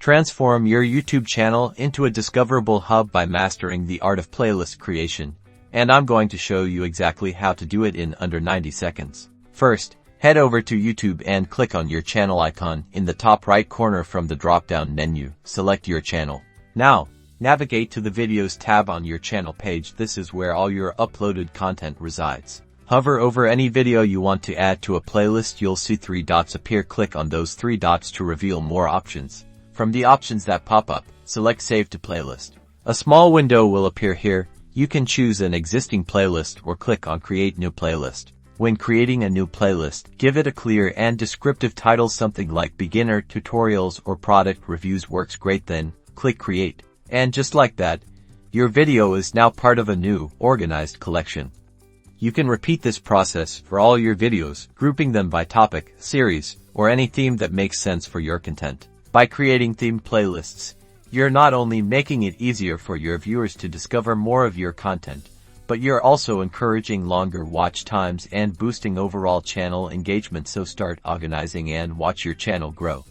Transform your YouTube channel into a discoverable hub by mastering the art of playlist creation, and I'm going to show you exactly how to do it in under 90 seconds. First, head over to YouTube and click on your channel icon in the top right corner from the drop-down menu. Select your channel. Now, navigate to the Videos tab on your channel page. This is where all your uploaded content resides. Hover over any video you want to add to a playlist. You'll see 3 dots appear. Click on those 3 dots to reveal more options. From the options that pop up, select Save to Playlist. A small window will appear here. You can choose an existing playlist or click on Create New Playlist. When creating a new playlist, give it a clear and descriptive title. Something like Beginner, Tutorials, or Product Reviews works great. Then, click Create. And just like that, your video is now part of a new, organized collection. You can repeat this process for all your videos, grouping them by topic, series, or any theme that makes sense for your content. By creating themed playlists, you're not only making it easier for your viewers to discover more of your content, but you're also encouraging longer watch times and boosting overall channel engagement. So start organizing and watch your channel grow.